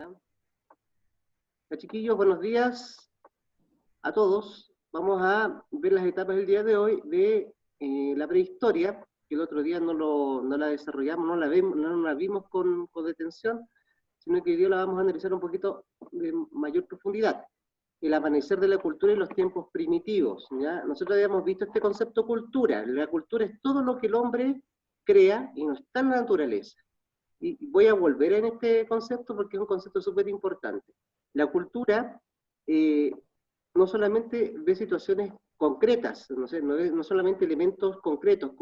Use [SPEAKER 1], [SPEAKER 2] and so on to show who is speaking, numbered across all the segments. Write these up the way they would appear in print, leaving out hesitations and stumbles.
[SPEAKER 1] ¿Ya? Chiquillos, buenos días a todos. Vamos a ver las etapas del día de hoy de la prehistoria, que el otro día no la desarrollamos, no la vimos con detención, sino que hoy día la vamos a analizar un poquito de mayor profundidad. El amanecer de la cultura y los tiempos primitivos. ¿Ya? Nosotros habíamos visto este concepto cultura. La cultura es todo lo que el hombre crea y no está en la naturaleza. Y voy a volver en este concepto porque es un concepto súper importante. La cultura no solamente ve situaciones concretas, no solamente elementos concretos,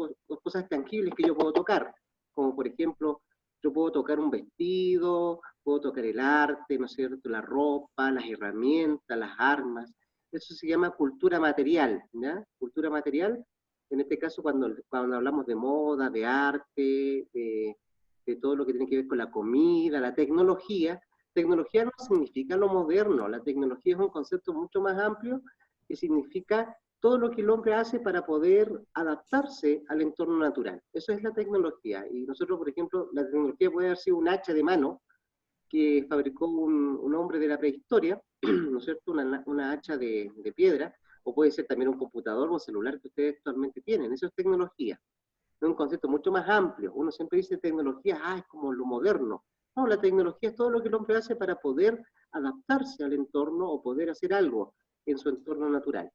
[SPEAKER 1] cosas tangibles que yo puedo tocar, como por ejemplo, yo puedo tocar un vestido, puedo tocar el arte, ¿no es cierto?, la ropa, las herramientas, las armas. Eso se llama cultura material, ¿ya? Cultura material, en este caso cuando hablamos de moda, de arte, de todo lo que tiene que ver con la comida, la tecnología. Tecnología no significa lo moderno, la tecnología es un concepto mucho más amplio que significa todo lo que el hombre hace para poder adaptarse al entorno natural. Eso es la tecnología. Y nosotros, por ejemplo, la tecnología puede haber sido un hacha de mano que fabricó un hombre de la prehistoria, ¿no es cierto? Una hacha de piedra, o puede ser también un computador o un celular que ustedes actualmente tienen. Eso es tecnología. Es un concepto mucho más amplio. Uno siempre dice tecnología, es como lo moderno. No, la tecnología es todo lo que el hombre hace para poder adaptarse al entorno o poder hacer algo en su entorno natural.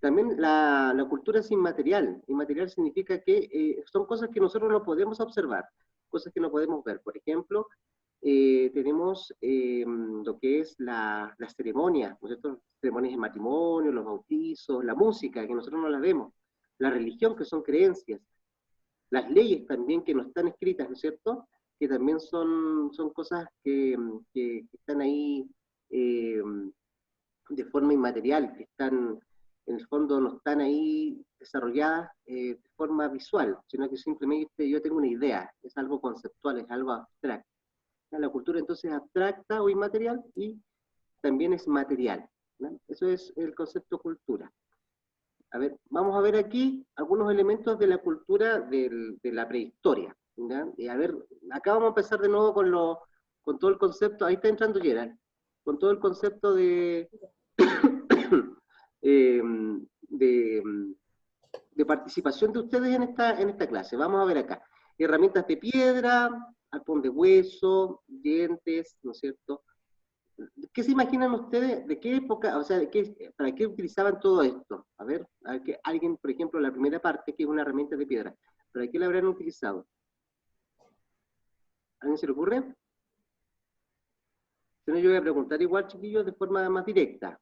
[SPEAKER 1] También la cultura es inmaterial. Inmaterial significa que son cosas que nosotros no podemos observar, cosas que no podemos ver. Por ejemplo, tenemos lo que es la ceremonia, ¿no es cierto? Ceremonias de matrimonio, los bautizos, la música, que nosotros no la vemos, la religión, que son creencias, las leyes también que no están escritas, ¿no es cierto?, que también son cosas que están ahí de forma inmaterial, que están, en el fondo no están ahí desarrolladas de forma visual, sino que simplemente yo tengo una idea, es algo conceptual, es algo abstracto. La cultura entonces es abstracta o inmaterial y también es material, ¿no? Eso es el concepto cultura. A ver, vamos a ver aquí algunos elementos de la cultura de la prehistoria, ¿ya? Y a ver, acá vamos a empezar de nuevo con todo el concepto, ahí está entrando Gerald, con todo el concepto eh, de, de participación de ustedes en esta clase. Vamos a ver acá. Herramientas de piedra, arpón de hueso, dientes, ¿no es cierto? ¿Qué se imaginan ustedes? ¿De qué época, o sea, para qué utilizaban todo esto? A ver que alguien, por ejemplo, la primera parte, que es una herramienta de piedra, ¿para qué la habrán utilizado? ¿A alguien se le ocurre? Si no, yo voy a preguntar igual, chiquillos, de forma más directa.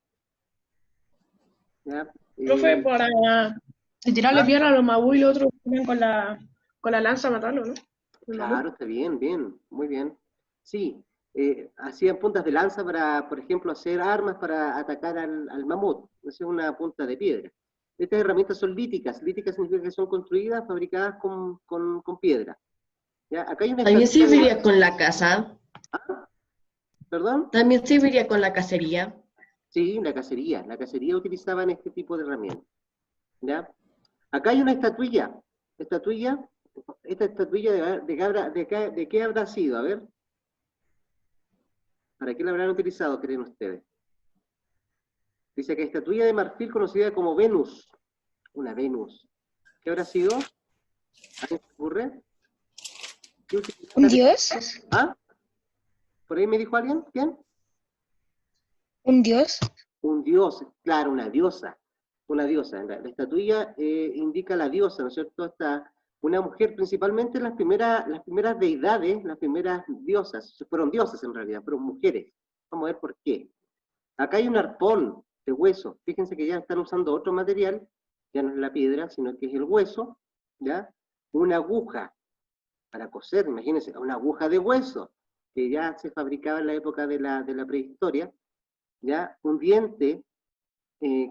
[SPEAKER 1] ¿Ya?
[SPEAKER 2] Profe, para tirarle piedra a los mamú y los otros con la lanza a matarlo, ¿no?
[SPEAKER 1] Claro, está bien, bien, muy bien. Sí, hacían puntas de lanza para, por ejemplo, hacer armas para atacar al mamut. Esa es una punta de piedra. Estas herramientas son líticas. Líticas significa que son construidas, fabricadas con piedra. ¿Ya? Acá hay una
[SPEAKER 3] También
[SPEAKER 1] estatua
[SPEAKER 3] serviría con la casa.
[SPEAKER 1] ¿Perdón?
[SPEAKER 3] También serviría con la cacería.
[SPEAKER 1] Sí, la cacería. La cacería utilizaban este tipo de herramientas. ¿Ya? Acá hay una estatuilla. Esta estatuilla de qué habrá sido, a ver. ¿Para qué la habrán utilizado, creen ustedes? Dice que estatuilla de marfil conocida como Venus. Una Venus. ¿Qué habrá sido? ¿A quién se ocurre?
[SPEAKER 4] ¿Un dios?
[SPEAKER 1] ¿Ah? ¿Por ahí me dijo alguien? ¿Quién?
[SPEAKER 4] ¿Un dios?
[SPEAKER 1] Un dios, claro, una diosa. Una diosa. La estatuilla indica la diosa, ¿no es cierto? Una mujer, principalmente las primeras deidades, las primeras diosas, fueron diosas en realidad, fueron mujeres. Vamos a ver por qué. Acá hay un arpón de hueso. Fíjense que ya están usando otro material, ya no es la piedra, sino que es el hueso, ¿ya? Una aguja para coser, imagínense, una aguja de hueso, que ya se fabricaba en la época de la prehistoria, ¿ya? Un diente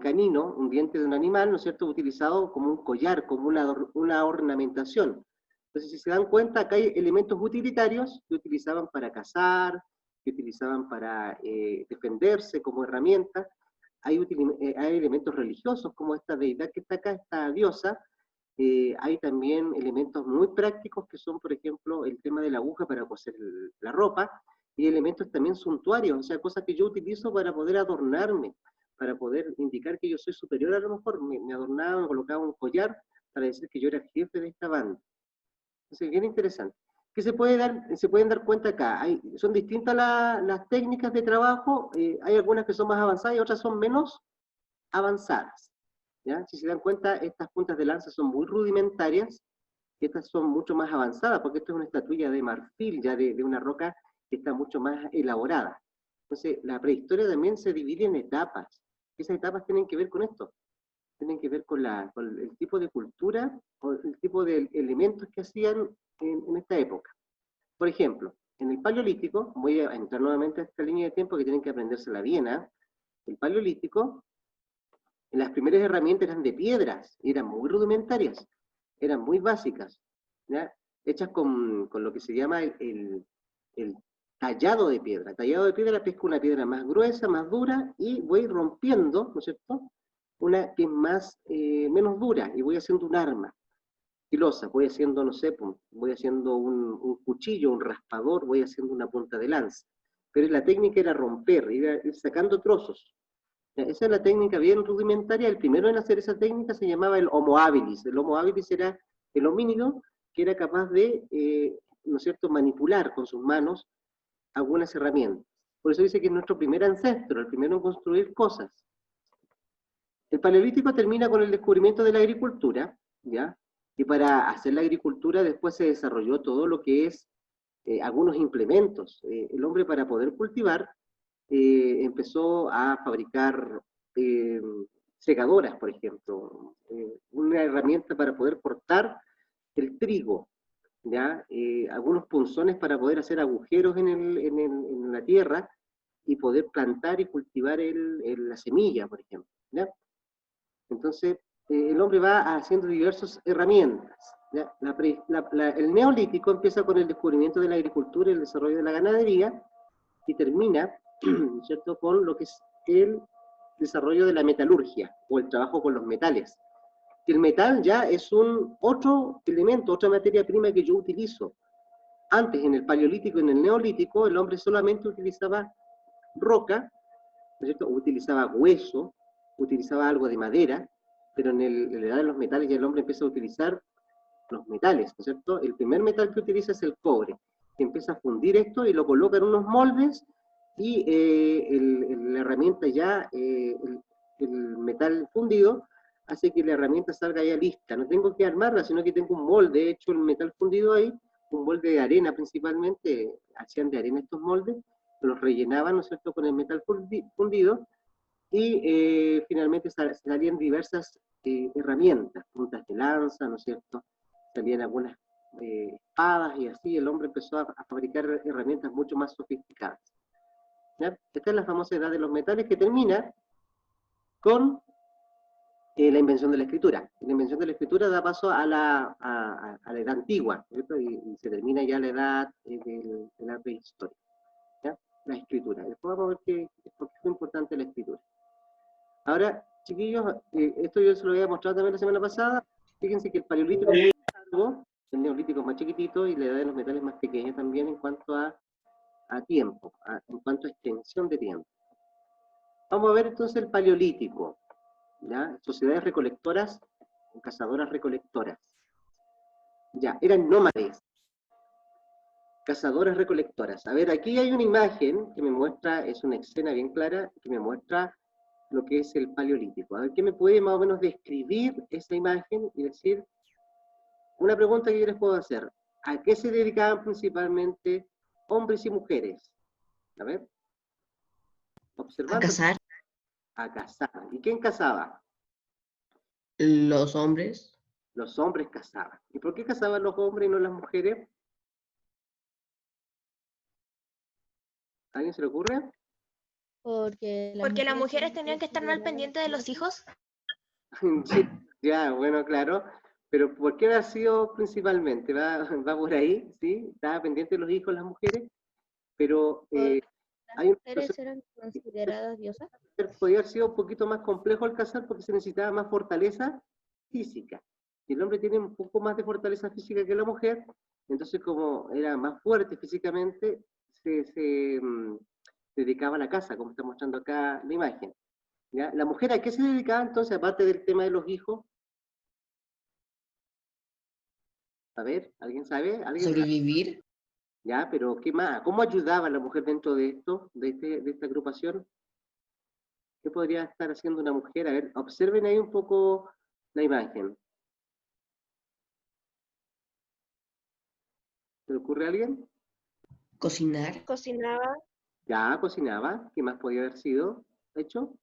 [SPEAKER 1] canino, un diente de un animal, ¿no es cierto?, utilizado como un collar, como una ornamentación. Entonces, si se dan cuenta, acá hay elementos utilitarios que utilizaban para cazar, que utilizaban para defenderse como herramienta. Hay elementos religiosos, como esta deidad que está acá, esta diosa. Hay también elementos muy prácticos que son, por ejemplo, el tema de la aguja para coser la ropa, y elementos también suntuarios, o sea, cosas que yo utilizo para poder adornarme, para poder indicar que yo soy superior. A lo mejor me adornaba, me colocaba un collar para decir que yo era jefe de esta banda. Entonces, bien interesante. ¿Qué se pueden dar cuenta acá? Son distintas las técnicas de trabajo, hay algunas que son más avanzadas y otras son menos avanzadas. ¿Ya? Si se dan cuenta, estas puntas de lanza son muy rudimentarias, y estas son mucho más avanzadas, porque esto es una estatuilla de marfil, ya de una roca que está mucho más elaborada. Entonces, la prehistoria también se divide en etapas. Esas etapas tienen que ver con esto, tienen que ver con el tipo de cultura o el tipo de elementos que hacían en esta época. Por ejemplo, en el Paleolítico, voy a entrar nuevamente a esta línea de tiempo que tienen que aprendérsela bien, ¿eh? El Paleolítico, las primeras herramientas eran de piedras, eran muy rudimentarias, eran muy básicas, ¿ya? Hechas con lo que se llama el tallado de piedra. Tallado de piedra, pesco una piedra más gruesa, más dura, y voy rompiendo, ¿no es cierto?, una que es menos dura, y voy haciendo un arma filosa, voy haciendo, no sé, voy haciendo un cuchillo, un raspador, voy haciendo una punta de lanza. Pero la técnica era romper, ir sacando trozos. Esa es la técnica bien rudimentaria. El primero en hacer esa técnica se llamaba el Homo habilis. El Homo habilis era el homínido que era capaz de, ¿no es cierto?, manipular con sus manos algunas herramientas. Por eso dice que es nuestro primer ancestro, el primero en construir cosas. El Paleolítico termina con el descubrimiento de la agricultura, ¿ya? Y para hacer la agricultura después se desarrolló todo lo que es algunos implementos. El hombre, para poder cultivar, empezó a fabricar eh, segadoras, por ejemplo, una herramienta para poder cortar el trigo, ¿ya? Algunos punzones para poder hacer agujeros en la tierra y poder plantar y cultivar la semilla, por ejemplo, ¿ya? Entonces, el hombre va haciendo diversas herramientas, ¿ya? El neolítico empieza con el descubrimiento de la agricultura y el desarrollo de la ganadería, y termina, ¿cierto?, con lo que es el desarrollo de la metalurgia, o el trabajo con los metales. El metal ya es otro elemento, otra materia prima que yo utilizo. Antes, en el Paleolítico y en el Neolítico, el hombre solamente utilizaba roca, ¿no es cierto?, utilizaba hueso, utilizaba algo de madera, pero en la edad de los metales ya el hombre empieza a utilizar los metales, ¿no es cierto? El primer metal que utiliza es el cobre, que empieza a fundir esto y lo coloca en unos moldes, y la herramienta ya, el metal fundido, hace que la herramienta salga ya lista. No tengo que armarla, sino que tengo un molde hecho en metal fundido ahí, un molde de arena principalmente, hacían de arena estos moldes, los rellenaban, ¿no es cierto?, con el metal fundido, y finalmente salían diversas herramientas, puntas de lanza, ¿no es cierto?, salían algunas espadas, y así el hombre empezó a fabricar herramientas mucho más sofisticadas. ¿Ya? Esta es la famosa edad de los metales, que termina con la invención de la escritura. La invención de la escritura da paso a la edad antigua, ¿cierto? Y se termina ya la edad de la prehistoria, ¿ya? La escritura. Después vamos a ver por qué es importante la escritura. Ahora, chiquillos, esto yo se lo había mostrado también la semana pasada. Fíjense que el Paleolítico es más largo, el Neolítico es más chiquitito, y la edad de los metales más pequeña también en cuanto a tiempo, en cuanto a extensión de tiempo. Vamos a ver entonces el Paleolítico, ¿ya? Sociedades recolectoras, cazadoras recolectoras. Ya, eran nómades, cazadoras recolectoras. A ver, aquí hay una imagen que me muestra, es una escena bien clara, que me muestra lo que es el Paleolítico. A ver, ¿qué me puede más o menos describir esa imagen y decir una pregunta que yo les puedo hacer? ¿A qué se dedicaban principalmente hombres y mujeres? A ver. Observando.
[SPEAKER 3] A cazar.
[SPEAKER 1] A cazar. ¿Y quién cazaba?
[SPEAKER 3] Los hombres.
[SPEAKER 1] Los hombres cazaban. ¿Y por qué cazaban los hombres y no las mujeres? ¿A alguien se le ocurre?
[SPEAKER 5] Porque las mujeres tenían que estar al pendiente de los hijos.
[SPEAKER 1] Sí, ya, bueno, claro. Pero ¿por qué ha sido principalmente? Va por ahí, ¿sí? Estaba pendiente de los hijos las mujeres, pero
[SPEAKER 5] Las mujeres eran consideradas diosas.
[SPEAKER 1] Podría haber sido un poquito más complejo al cazar porque se necesitaba más fortaleza física. Y el hombre tiene un poco más de fortaleza física que la mujer, entonces como era más fuerte físicamente, se dedicaba a la casa, como está mostrando acá la imagen. ¿Ya? ¿La mujer a qué se dedicaba entonces, aparte del tema de los hijos? A ver, ¿alguien sabe? ¿Alguien sabe?
[SPEAKER 3] Sobrevivir.
[SPEAKER 1] Ya, pero ¿qué más? ¿Cómo ayudaba la mujer dentro de esto, de esta agrupación? ¿Qué podría estar haciendo una mujer? A ver, observen ahí un poco la imagen. ¿Se le ocurre a alguien?
[SPEAKER 3] Cocinar.
[SPEAKER 5] Cocinaba.
[SPEAKER 1] Ya, cocinaba. ¿Qué más podía haber sido hecho?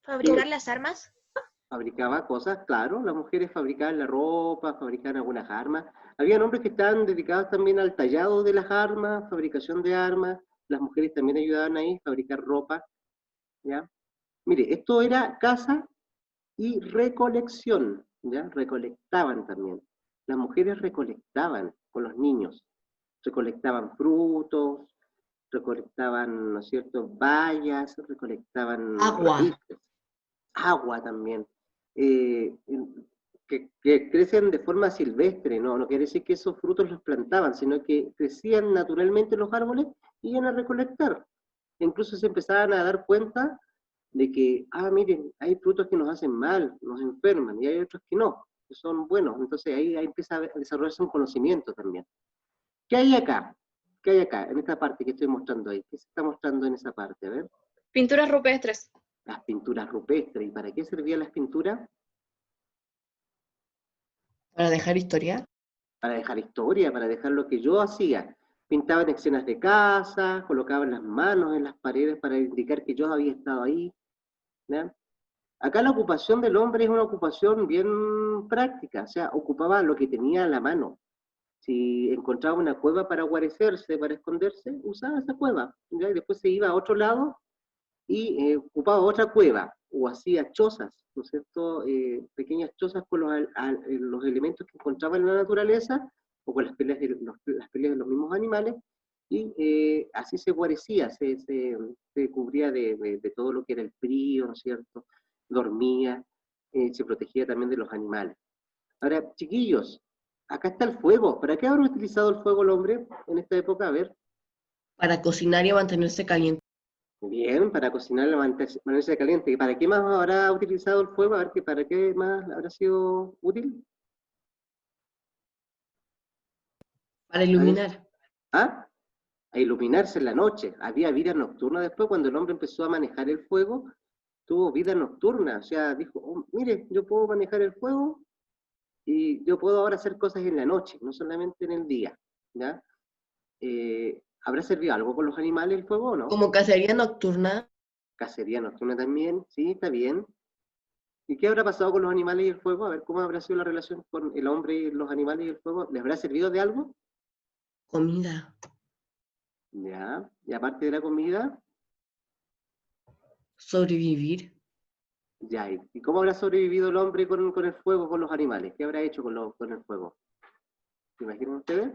[SPEAKER 5] Fabricar las armas.
[SPEAKER 1] Fabricaba cosas, claro, las mujeres fabricaban la ropa, fabricaban algunas armas. Había hombres que estaban dedicados también al tallado de las armas, fabricación de armas. Las mujeres también ayudaban ahí a fabricar ropa, ¿ya? Mire, esto era caza y recolección, ¿ya? Recolectaban también. Las mujeres recolectaban con los niños, recolectaban frutos, recolectaban, ¿no es cierto?, bayas, recolectaban
[SPEAKER 3] Agua.
[SPEAKER 1] raíces, agua también, eh, que crecen de forma silvestre, ¿no? No quiere decir que esos frutos los plantaban, sino que crecían naturalmente los árboles y iban a recolectar. Incluso se empezaban a dar cuenta de que, miren, hay frutos que nos hacen mal, nos enferman, y hay otros que no, que son buenos. Entonces ahí empieza a desarrollarse un conocimiento también. ¿Qué hay acá? ¿Qué hay acá, en esta parte que estoy mostrando ahí? ¿Qué se está mostrando en esa parte? A ver.
[SPEAKER 6] Pinturas rupestres.
[SPEAKER 1] Las pinturas rupestres. ¿Y para qué servían las pinturas?
[SPEAKER 3] Para dejar historia.
[SPEAKER 1] Para dejar historia, para dejar lo que yo hacía. Pintaban escenas de casa, colocaban las manos en las paredes para indicar que yo había estado ahí, ¿ya? Acá la ocupación del hombre es una ocupación bien práctica, o sea, ocupaba lo que tenía a la mano. Si encontraba una cueva para guarecerse, para esconderse, usaba esa cueva, ¿ya? Y después se iba a otro lado y ocupaba otra cueva, o hacía chozas, ¿no es cierto? Pequeñas chozas con los elementos que encontraba en la naturaleza, o con las peleas de los mismos animales, y así se guarecía, se cubría de todo lo que era el frío, ¿no es cierto? Dormía, se protegía también de los animales. Ahora, chiquillos, acá está el fuego. ¿Para qué habrá utilizado el fuego el hombre en esta época? A ver.
[SPEAKER 3] Para cocinar y mantenerse caliente.
[SPEAKER 1] Bien, para cocinar la mantenerse caliente. ¿Y para qué más habrá utilizado el fuego? A ver, ¿para qué más habrá sido útil?
[SPEAKER 3] Para iluminar.
[SPEAKER 1] ¿Ah? A iluminarse en la noche. Había vida nocturna después, cuando el hombre empezó a manejar el fuego, tuvo vida nocturna. O sea, dijo, oh, mire, yo puedo manejar el fuego y yo puedo ahora hacer cosas en la noche, no solamente en el día, ¿ya? ¿Habrá servido algo con los animales el fuego o no?
[SPEAKER 3] Como cacería nocturna.
[SPEAKER 1] Cacería nocturna también, sí, está bien. ¿Y qué habrá pasado con los animales y el fuego? A ver, ¿cómo habrá sido la relación con el hombre y los animales y el fuego? ¿Les habrá servido de algo?
[SPEAKER 3] Comida.
[SPEAKER 1] Ya, y aparte de la comida,
[SPEAKER 3] Sobrevivir.
[SPEAKER 1] ya, ¿y cómo habrá sobrevivido el hombre con el fuego, con los animales? ¿Qué habrá hecho con el fuego? ¿Se imaginan ustedes?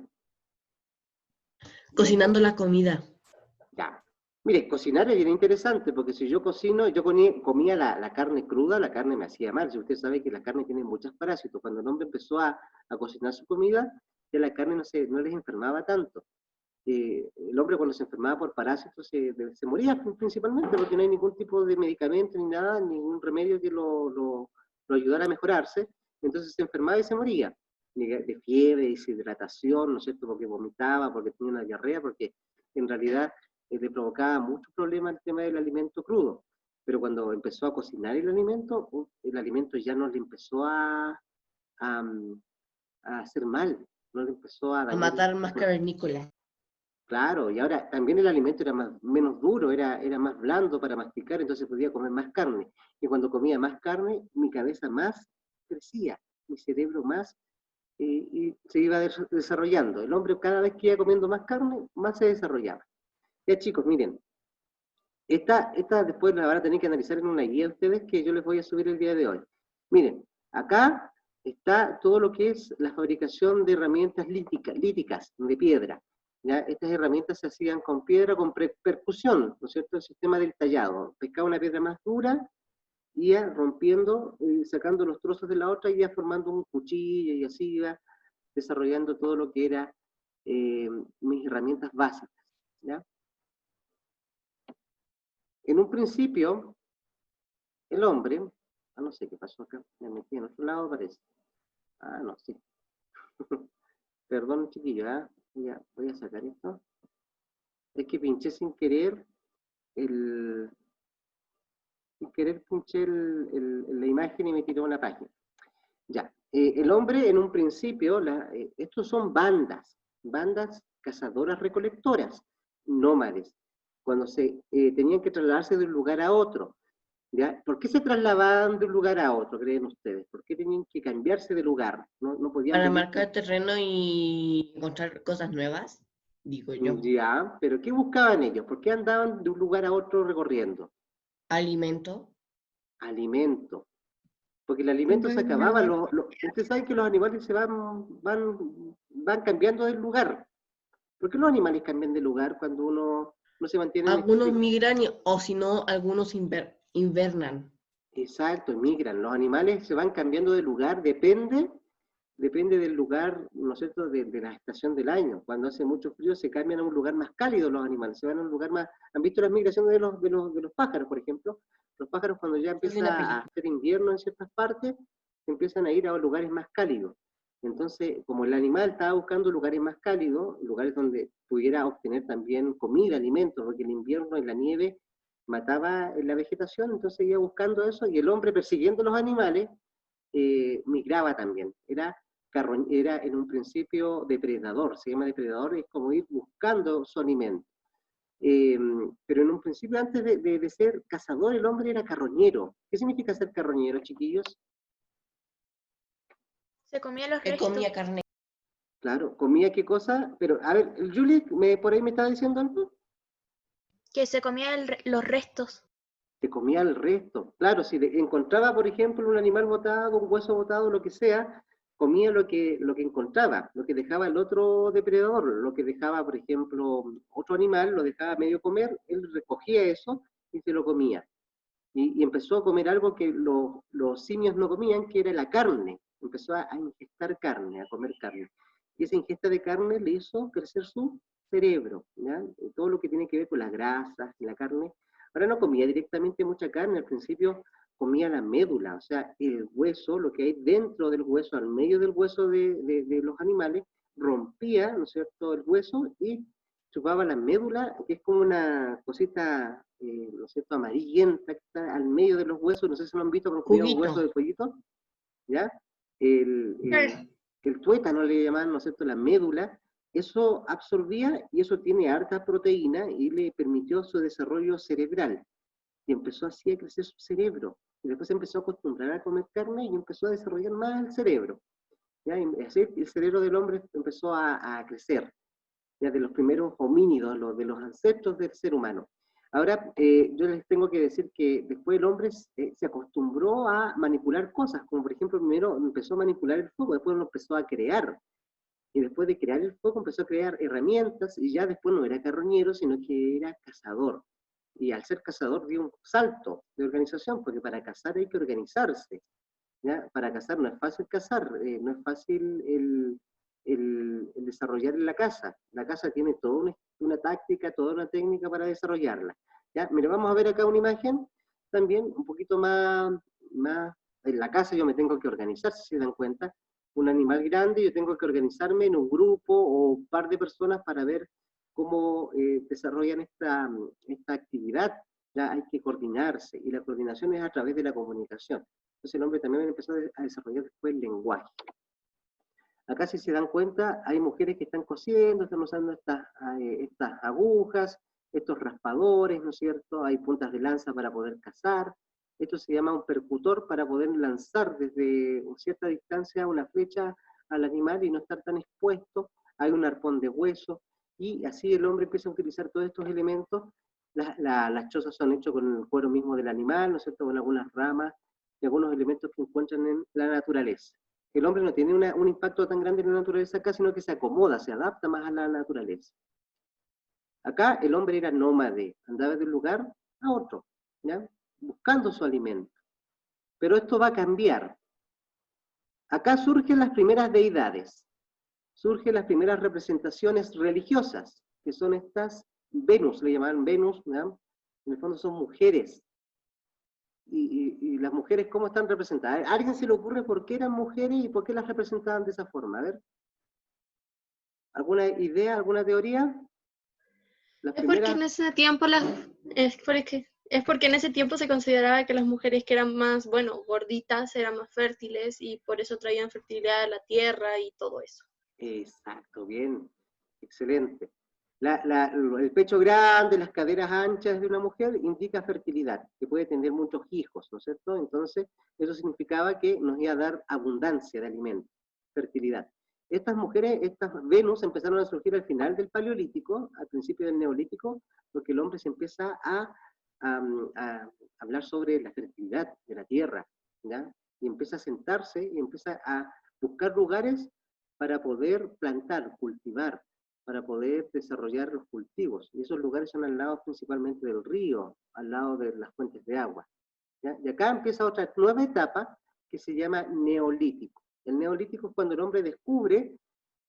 [SPEAKER 3] Cocinando la comida.
[SPEAKER 1] Ya. Mire, cocinar es bien interesante, porque si yo cocino, yo comía la carne cruda, la carne me hacía mal. Si usted sabe que la carne tiene muchos parásitos, cuando el hombre empezó a cocinar su comida, ya la carne no les enfermaba tanto. El hombre cuando se enfermaba por parásitos se moría principalmente, porque no hay ningún tipo de medicamento ni nada, ningún remedio que lo ayudara a mejorarse. Entonces se enfermaba y se moría de fiebre, deshidratación, ¿no es cierto? Porque vomitaba, porque tenía una diarrea, porque en realidad le provocaba muchos problemas el tema del alimento crudo. Pero cuando empezó a cocinar el alimento ya no le empezó a hacer mal, no le empezó a
[SPEAKER 3] A
[SPEAKER 1] dañar.
[SPEAKER 3] matar más cavernícolas.
[SPEAKER 1] Claro, y ahora también el alimento era menos duro, era más blando para masticar, entonces podía comer más carne. Y cuando comía más carne, mi cabeza más crecía, mi cerebro más y se iba desarrollando. El hombre cada vez que iba comiendo más carne, más se desarrollaba. Ya chicos, miren, esta después la van a tener que analizar en una guía ustedes que yo les voy a subir el día de hoy. Miren, acá está todo lo que es la fabricación de herramientas líticas de piedra. ¿Ya? Estas herramientas se hacían con piedra, con percusión, ¿no es cierto? El sistema del tallado. Pescaba una piedra más dura, iba rompiendo, sacando los trozos de la otra, y iba formando un cuchillo y así iba desarrollando todo lo que era mis herramientas básicas, ¿ya? En un principio, el hombre, no sé qué pasó acá, me metí en otro lado parece, no, sí, perdón chiquillo, ya voy a sacar esto, es que pinché sin querer pinché la imagen y me tiró una página. Ya, el hombre en un principio, estos son bandas cazadoras-recolectoras, nómades, cuando tenían que trasladarse de un lugar a otro. ¿Ya? ¿Por qué se trasladaban de un lugar a otro, creen ustedes? ¿Por qué tenían que cambiarse de lugar? No podían
[SPEAKER 3] Para
[SPEAKER 1] venir.
[SPEAKER 3] marcar terreno y encontrar cosas nuevas, digo yo.
[SPEAKER 1] Ya, pero ¿qué buscaban ellos? ¿Por qué andaban de un lugar a otro recorriendo?
[SPEAKER 3] Alimento.
[SPEAKER 1] Alimento. Porque el alimento se acababa. Ustedes saben que los animales se van cambiando del lugar. ¿Por qué los animales cambian de lugar cuando uno no se mantiene en
[SPEAKER 3] Algunos migran o si no, algunos invernan.
[SPEAKER 1] Exacto, migran. Los animales se van cambiando de lugar, depende del lugar, ¿no es cierto?, de la estación del año. Cuando hace mucho frío se cambian a un lugar más cálido los animales, se van a un lugar más... ¿Han visto las migraciones de los pájaros, por ejemplo? Los pájaros cuando ya empieza a hacer invierno en ciertas partes, empiezan a ir a lugares más cálidos. Entonces, como el animal estaba buscando lugares más cálidos, lugares donde pudiera obtener también comida, alimentos, porque el invierno y la nieve mataba la vegetación, entonces iba buscando eso, y el hombre persiguiendo los animales migraba también. Era en un principio depredador, se llama depredador, es como ir buscando su alimento. Pero en un principio, antes de ser cazador, el hombre era carroñero. ¿Qué significa ser carroñero, chiquillos?
[SPEAKER 5] Se comía los
[SPEAKER 3] Que
[SPEAKER 5] restos.
[SPEAKER 3] comía carne.
[SPEAKER 1] Claro, ¿comía qué cosa? Pero, a ver, Julie, por ahí me estaba diciendo algo.
[SPEAKER 5] Que se comía los restos.
[SPEAKER 1] Se comía el resto. Claro, si encontraba, por ejemplo, un animal botado, un hueso botado, lo que sea, comía lo que encontraba, lo que dejaba el otro depredador, lo que dejaba, por ejemplo, otro animal, lo dejaba medio comer, él recogía eso y se lo comía. Y empezó a comer algo que los simios no comían, que era la carne. Empezó a ingestar carne, a comer carne. Y esa ingesta de carne le hizo crecer su cerebro, ¿ya? Todo lo que tiene que ver con las grasas, la carne. Ahora no comía directamente mucha carne, al principio comía la médula, o sea, el hueso, lo que hay dentro del hueso, al medio del hueso de los animales, rompía, ¿no es cierto?, el hueso y chupaba la médula, que es como una cosita, ¿no es cierto?, amarillenta, que está al medio de los huesos, no sé si lo han visto cuando comía un hueso de pollito, ¿ya? El tuétano le llamaban, ¿no es cierto?, la médula, eso absorbía y eso tiene harta proteína y le permitió su desarrollo cerebral. Y empezó así a crecer su cerebro. Y después se empezó a acostumbrar a comer carne y empezó a desarrollar más el cerebro. ¿Ya? Y así el cerebro del hombre empezó a crecer, ya de los primeros homínidos, de los ancestros del ser humano. Ahora, yo les tengo que decir que después el hombre se acostumbró a manipular cosas, como por ejemplo, primero empezó a manipular el fuego, después lo empezó a crear. Y después de crear el fuego empezó a crear herramientas y ya después no era carroñero, sino que era cazador. Y al ser cazador dio un salto de organización, porque para cazar hay que organizarse, ¿ya? Para cazar no es fácil cazar, no es fácil el desarrollar en la caza. La caza tiene toda una táctica, toda una técnica para desarrollarla. ¿Ya? Mira, vamos a ver acá una imagen también un poquito más en la caza yo me tengo que organizar, si se dan cuenta. Un animal grande, yo tengo que organizarme en un grupo o un par de personas para ver cómo desarrollan esta actividad. Ya hay que coordinarse, y la coordinación es a través de la comunicación. Entonces el hombre también empezó a desarrollar después el lenguaje. Acá, si se dan cuenta, hay mujeres que están cosiendo, están usando estas agujas, estos raspadores, ¿no es cierto? Hay puntas de lanza para poder cazar. Esto se llama un percutor para poder lanzar desde cierta distancia una flecha al animal y no estar tan expuesto. Hay un arpón de hueso, y así el hombre empieza a utilizar todos estos elementos. Las chozas son hechas con el cuero mismo del animal, ¿no es cierto?, con algunas ramas y algunos elementos que encuentran en la naturaleza. El hombre no tiene un impacto tan grande en la naturaleza acá, sino que se acomoda, se adapta más a la naturaleza. Acá el hombre era nómade, andaba de un lugar a otro, ¿ya? Buscando su alimento. Pero esto va a cambiar. Acá surgen las primeras deidades. surgen las primeras representaciones religiosas, que son estas Venus, le llamaban Venus, ¿no? En el fondo son mujeres. Y las mujeres, ¿cómo están representadas? ¿A alguien se le ocurre por qué eran mujeres y por qué las representaban de esa forma? A ver. ¿Alguna idea, alguna teoría? Las
[SPEAKER 5] Es porque
[SPEAKER 1] primeras...
[SPEAKER 5] en ese tiempo es porque en ese tiempo se consideraba que las mujeres que eran más, bueno, gorditas eran más fértiles y por eso traían fertilidad a la tierra y todo eso.
[SPEAKER 1] Exacto, bien, excelente. El pecho grande, las caderas anchas de una mujer indica fertilidad, que puede tener muchos hijos, ¿no es cierto? Entonces, eso significaba que nos iba a dar abundancia de alimentos, fertilidad. Estas mujeres, estas Venus, empezaron a surgir al final del Paleolítico, al principio del Neolítico, porque el hombre se empieza a hablar sobre la fertilidad de la tierra, ¿ya? Y empieza a sentarse y empieza a buscar lugares para poder plantar, cultivar, para poder desarrollar los cultivos. Y esos lugares son al lado principalmente del río, al lado de las fuentes de agua, ¿ya? Y acá empieza otra nueva etapa que se llama Neolítico. El Neolítico es cuando el hombre descubre,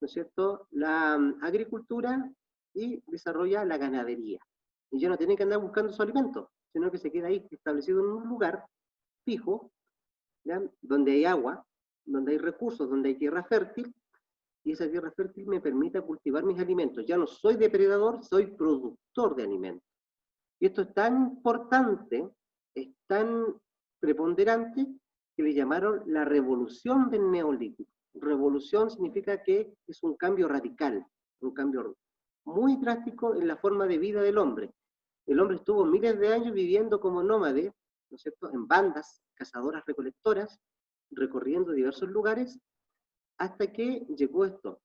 [SPEAKER 1] ¿no es cierto?, la agricultura y desarrolla la ganadería. Y ya no tiene que andar buscando su alimento, sino que se queda ahí establecido en un lugar fijo, ¿ya?, donde hay agua, donde hay recursos, donde hay tierra fértil, y esa tierra fértil me permite cultivar mis alimentos. Ya no soy depredador, soy productor de alimentos. Y esto es tan importante, es tan preponderante, que le llamaron la revolución del Neolítico. Revolución significa que es un cambio radical, un cambio muy drástico en la forma de vida del hombre. El hombre estuvo miles de años viviendo como nómade, ¿no es cierto?, en bandas, cazadoras, recolectoras, recorriendo diversos lugares, hasta que llegó esto,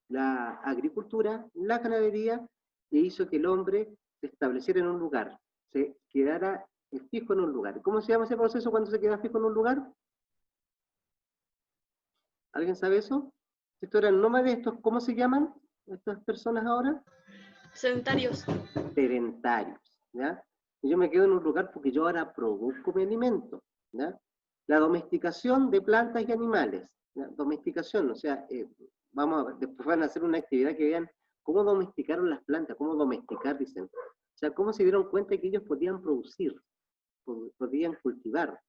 [SPEAKER 1] la agricultura, la ganadería, e hizo que el hombre se estableciera en un lugar, se quedara fijo en un lugar. ¿Cómo se llama ese proceso cuando se queda fijo en un lugar? ¿Alguien sabe eso? Estos eran nómades, estos, ¿cómo se llaman estas personas ahora?
[SPEAKER 5] Sedentarios.
[SPEAKER 1] Sedentarios, ¿ya? Y yo me quedo en un lugar porque yo ahora produzco mi alimento, ¿ya? La domesticación de plantas y animales, ¿ya? Domesticación, o sea, después van a hacer una actividad que vean cómo domesticaron las plantas, cómo domesticar, dicen. O sea, cómo se dieron cuenta que ellos podían producir, podían cultivar.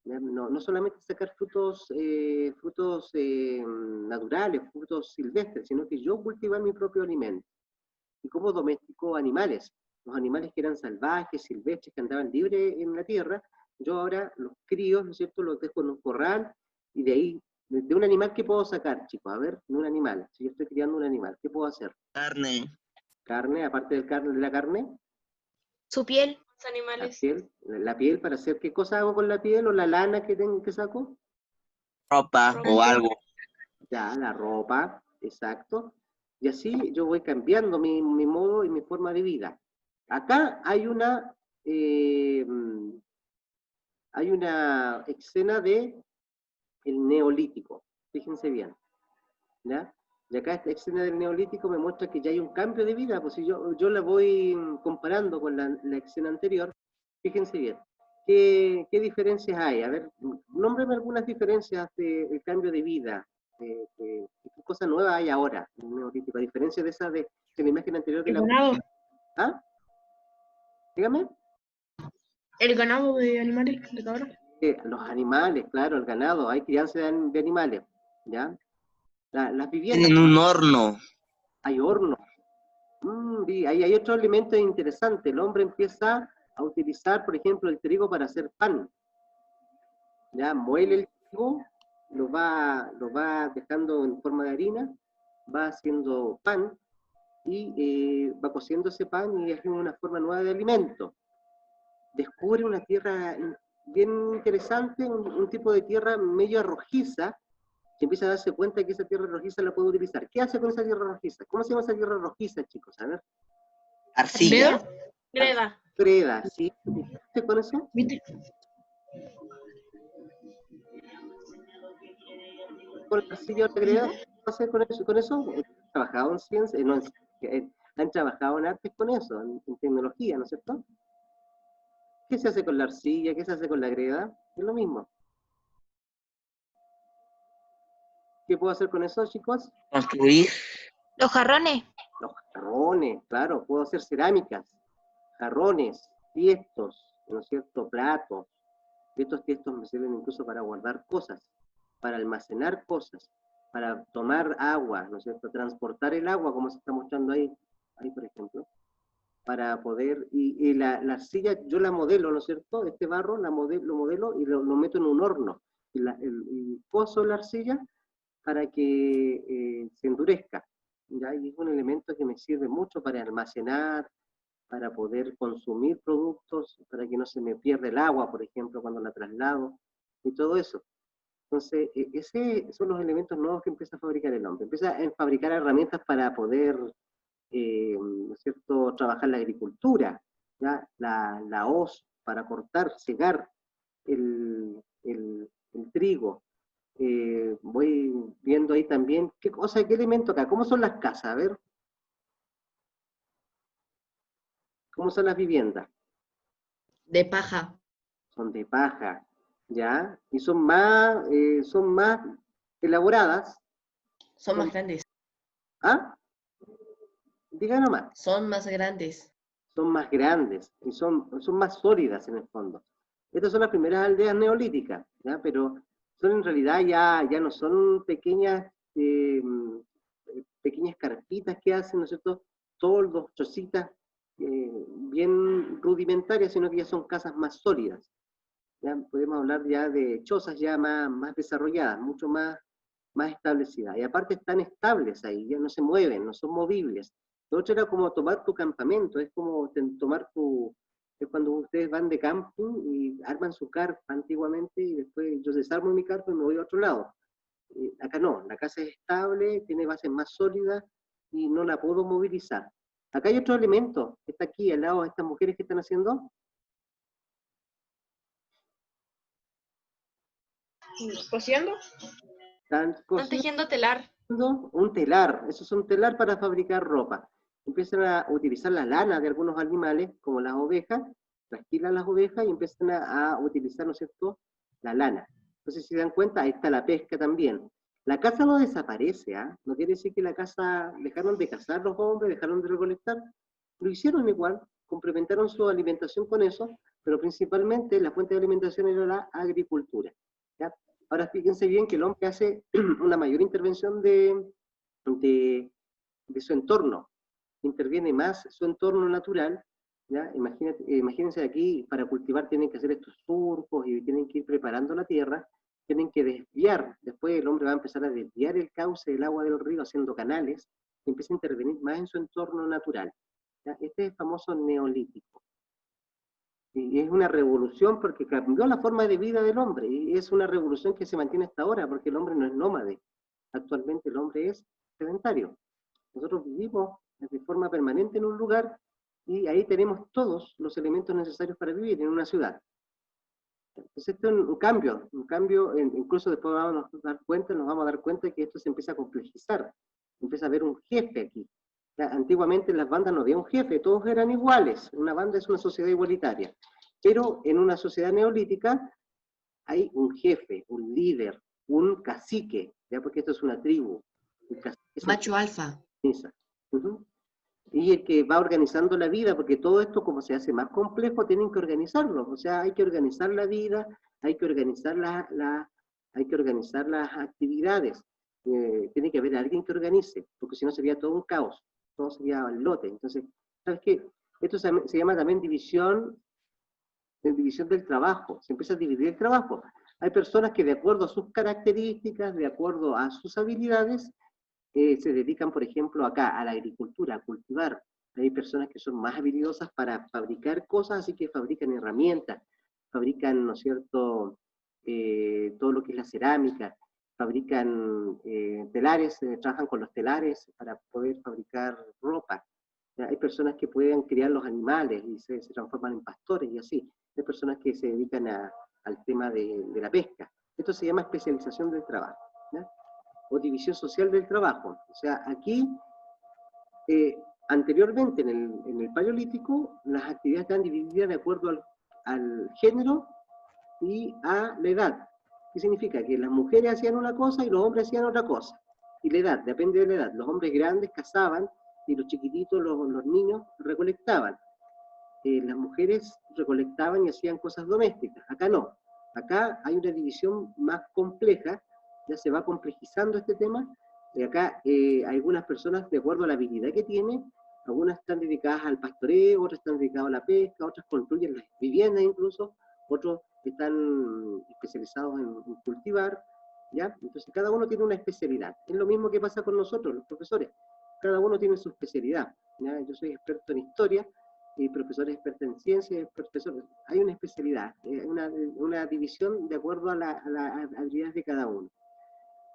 [SPEAKER 1] No solamente sacar frutos naturales, frutos silvestres, sino que yo cultivar mi propio alimento. Y cómo domesticó animales, los animales que eran salvajes, silvestres, que andaban libres en la tierra, yo ahora los crío, ¿no es cierto?, los dejo en un corral, y de ahí, de un animal, ¿qué puedo sacar, chicos? A ver, de un animal, si yo estoy criando un animal, ¿qué puedo hacer?
[SPEAKER 3] Carne.
[SPEAKER 1] Carne, aparte de la carne.
[SPEAKER 5] Su piel, los animales.
[SPEAKER 1] La piel, ¿para hacer qué cosa hago con la piel? ¿O la lana que saco?
[SPEAKER 3] Ropa o algo.
[SPEAKER 1] Ya, la ropa, exacto. Y así yo voy cambiando mi modo y mi forma de vida. Acá hay una escena de el Neolítico, fíjense bien, ¿ya? Y acá esta escena del Neolítico me muestra que ya hay un cambio de vida, pues si yo la voy comparando con la escena anterior, fíjense bien, ¿qué diferencias hay? A ver, nómbreme algunas diferencias del cambio de vida, ¿qué cosa nueva hay ahora en el Neolítico, a diferencia de esa de la imagen anterior de
[SPEAKER 2] El
[SPEAKER 1] la...
[SPEAKER 2] ganado.
[SPEAKER 1] ¿Ah? Dígame.
[SPEAKER 2] El ganado de animales, de cabra.
[SPEAKER 1] Los animales, claro, el ganado, hay crianza de animales, ¿ya? Las viviendas,
[SPEAKER 3] Tienen un horno.
[SPEAKER 1] hay hornos. Y hay otro elemento interesante, el hombre empieza a utilizar, por ejemplo, el trigo para hacer pan, ¿ya? Muele el trigo, lo va dejando en forma de harina, va haciendo pan, y va cociendo ese pan y es una forma nueva de alimento. Descubre una tierra bien interesante, un tipo de tierra medio rojiza, que empieza a darse cuenta que esa tierra rojiza la puede utilizar. ¿Qué hace con esa tierra rojiza? ¿Cómo se llama esa tierra rojiza, chicos? A ver.
[SPEAKER 3] Arcilla.
[SPEAKER 5] Greda.
[SPEAKER 1] Greda, ¿sí? ¿Qué con eso?
[SPEAKER 2] ¿Viste?
[SPEAKER 1] ¿Con la arcilla o la greda? ¿Qué hacer con eso? ¿Han trabajado en ciencia? No, han trabajado en artes con eso, en tecnología, ¿no es cierto? ¿Qué se hace con la arcilla? ¿Qué se hace con la greda? Es lo mismo. ¿Qué puedo hacer con eso, chicos?
[SPEAKER 3] Construir.
[SPEAKER 5] Los jarrones.
[SPEAKER 1] Los jarrones, claro, puedo hacer cerámicas, jarrones, tiestos, ¿no es cierto? Platos. Estos tiestos me sirven incluso para guardar cosas, para almacenar cosas, para tomar agua, ¿no es cierto? Transportar el agua, como se está mostrando ahí por ejemplo, para poder, y la arcilla yo la modelo, ¿no es cierto? Este barro lo modelo y lo meto en un horno, y pozo la arcilla para que se endurezca, ¿ya? Y es un elemento que me sirve mucho para almacenar, para poder consumir productos, para que no se me pierda el agua, por ejemplo, cuando la traslado, y todo eso. Entonces, esos son los elementos nuevos que empieza a fabricar el hombre. Empieza a fabricar herramientas para poder, ¿no es cierto?, trabajar la agricultura, ¿ya? La hoz para cortar, segar el trigo. Voy viendo ahí también, ¿qué elemento acá? ¿Cómo son las casas? A ver. ¿Cómo son las viviendas?
[SPEAKER 3] De paja.
[SPEAKER 1] Son de paja, ¿ya? Y son más elaboradas.
[SPEAKER 3] Son más grandes.
[SPEAKER 1] ¿Ah? Diga nomás.
[SPEAKER 3] Son más grandes.
[SPEAKER 1] Son más grandes y son más sólidas en el fondo. Estas son las primeras aldeas neolíticas, ¿ya? Pero son en realidad ya no son pequeñas carpitas que hacen, ¿no es cierto? Toldos, chocitas, bien rudimentarias, sino que ya son casas más sólidas. Ya podemos hablar ya de chozas ya más desarrolladas, mucho más establecidas. Y aparte están estables ahí, ya no se mueven, no son movibles. Lo otro era como tomar tu campamento, es como es cuando ustedes van de camping y arman su carpa antiguamente y después yo desarmo mi carpa y me voy a otro lado. Acá no, la casa es estable, tiene bases más sólidas y no la puedo movilizar. Acá hay otro elemento que está aquí al lado de estas mujeres que están haciendo.
[SPEAKER 2] ¿Cosiendo?
[SPEAKER 1] Están
[SPEAKER 5] Están tejiendo telar.
[SPEAKER 1] un telar, eso es un telar para fabricar ropa. Empiezan a utilizar la lana de algunos animales, como las ovejas, trasquilan las ovejas y empiezan a utilizar, ¿no es cierto?, la lana. Entonces, si se dan cuenta, ahí está la pesca también. La caza no desaparece, ¿ah? No quiere decir que la caza, dejaron de cazar los hombres, dejaron de recolectar, lo hicieron igual, complementaron su alimentación con eso, pero principalmente la fuente de alimentación era la agricultura, ¿ya? Ahora fíjense bien que el hombre hace una mayor intervención de su entorno, interviene más su entorno natural, ¿ya? Imagínense aquí, para cultivar tienen que hacer estos surcos y tienen que ir preparando la tierra, tienen que desviar, después el hombre va a empezar a desviar el cauce del agua del río haciendo canales, y empieza a intervenir más en su entorno natural, ¿ya? Este es el famoso neolítico. Y es una revolución porque cambió la forma de vida del hombre, y es una revolución que se mantiene hasta ahora, porque el hombre no es nómade. Actualmente el hombre es sedentario. Nosotros vivimos de forma permanente en un lugar, y ahí tenemos todos los elementos necesarios para vivir en una ciudad. Entonces esto es un cambio, incluso después nos vamos a dar cuenta de que esto se empieza a complejizar, empieza a haber un jefe aquí. Antiguamente en las bandas no había un jefe, todos eran iguales, una banda es una sociedad igualitaria, pero en una sociedad neolítica hay un jefe, un líder, un cacique, ¿ya? Porque esto es una tribu.
[SPEAKER 3] Macho alfa.
[SPEAKER 1] Y el que va organizando la vida, porque todo esto como se hace más complejo, tienen que organizarlo, o sea, hay que organizar la vida, hay que organizar las actividades, tiene que haber alguien que organice, porque si no sería todo un caos, todo sería al lote. Entonces, ¿sabes qué? Esto se llama también división del trabajo, se empieza a dividir el trabajo. Hay personas que de acuerdo a sus características, de acuerdo a sus habilidades, se dedican, por ejemplo, acá a la agricultura, a cultivar. Hay personas que son más habilidosas para fabricar cosas, así que fabrican herramientas, fabrican, ¿no es cierto?, todo lo que es la cerámica, fabrican telares, trabajan con los telares para poder fabricar ropa. Hay personas que pueden criar los animales y se transforman en pastores y así. Hay personas que se dedican al tema de la pesca. Esto se llama especialización del trabajo, ¿ya? O división social del trabajo. O sea, aquí, anteriormente en el Paleolítico, las actividades estaban divididas de acuerdo al género y a la edad. ¿Qué significa? Que las mujeres hacían una cosa y los hombres hacían otra cosa. Y la edad, depende de la edad. Los hombres grandes cazaban y los chiquititos, los niños, recolectaban. Las mujeres recolectaban y hacían cosas domésticas. Acá no. Acá hay una división más compleja, ya se va complejizando este tema. Y acá algunas personas, de acuerdo a la habilidad que tienen, algunas están dedicadas al pastoreo, otras están dedicadas a la pesca, otras construyen las viviendas incluso, otros están especializados en cultivar, ¿ya? Entonces cada uno tiene una especialidad. Es lo mismo que pasa con nosotros, los profesores. Cada uno tiene su especialidad, ¿ya? Yo soy experto en historia, y profesor experto en ciencias, hay una especialidad, una división de acuerdo a las habilidades de cada uno.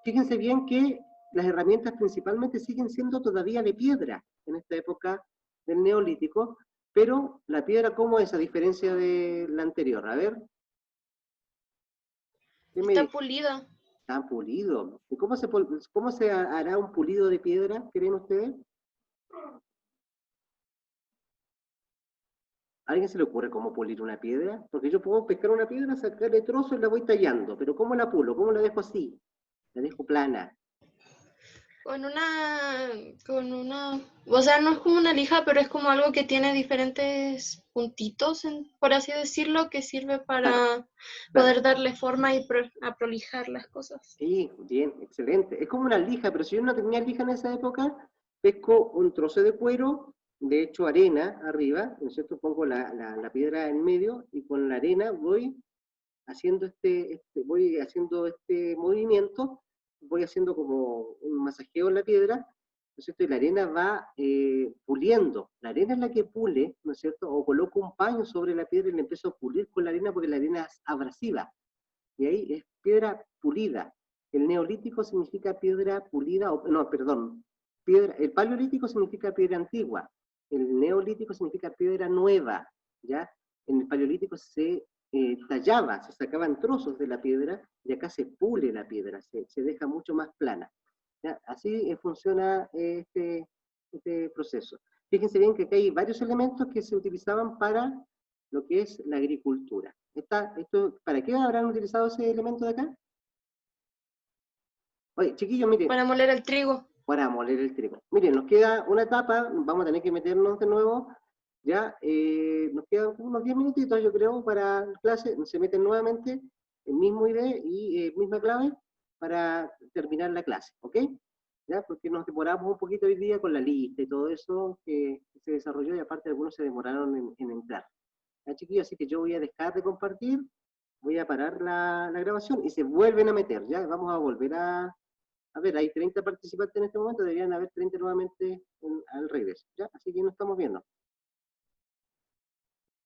[SPEAKER 1] Fíjense bien que las herramientas principalmente siguen siendo todavía de piedra en esta época del Neolítico, pero la piedra, ¿cómo es a diferencia de la anterior? A ver.
[SPEAKER 5] Está pulida.
[SPEAKER 1] Está pulido. ¿Y cómo se hará un pulido de piedra, creen ustedes? ¿A alguien se le ocurre cómo pulir una piedra? Porque yo puedo pescar una piedra, sacarle trozo y la voy tallando, pero ¿cómo la pulo? ¿Cómo la dejo así? La dejo plana.
[SPEAKER 5] Con una, o sea, no es como una lija, pero es como algo que tiene diferentes puntitos, por así decirlo, que sirve para poder darle forma y a prolijar las cosas.
[SPEAKER 1] Sí, bien, excelente. Es como una lija, pero si yo no tenía lija en esa época, pesco un trozo de cuero, de hecho arena arriba, ¿no es cierto? Pongo la piedra en medio y con la arena voy haciendo voy haciendo este movimiento, voy haciendo como un masajeo en la piedra, ¿no es cierto? Y la arena va puliendo. La arena es la que pule, ¿no es cierto? O coloco un paño sobre la piedra y le empiezo a pulir con la arena porque la arena es abrasiva. Y ahí es piedra pulida. El neolítico significa piedra pulida, no, perdón, el paleolítico significa piedra antigua, el neolítico significa piedra nueva, ¿ya? En el paleolítico se tallaba, se sacaban trozos de la piedra y acá se pule la piedra, se deja mucho más plana, ¿ya? Así funciona este proceso. Fíjense bien que acá hay varios elementos que se utilizaban para lo que es la agricultura. ¿Para qué habrán utilizado ese elemento de acá? Oye, chiquillos, miren.
[SPEAKER 5] Para moler el trigo.
[SPEAKER 1] Para moler el trigo. Miren, nos queda una etapa, vamos a tener que meternos de nuevo, ya, nos quedan unos 10 minutitos, yo creo, para la clase, se meten nuevamente el mismo ID y misma clave para terminar la clase, ¿ok? ¿Ya? Porque nos demoramos un poquito hoy día con la lista y todo eso que se desarrolló y aparte algunos se demoraron en entrar. ¿Ya, chiquillos? Así que yo voy a dejar de compartir, voy a parar la grabación y se vuelven a meter, ¿ya? Vamos a volver a ver, hay 30 participantes en este momento, deberían haber 30 nuevamente al regreso, ¿ya? Así que nos estamos viendo.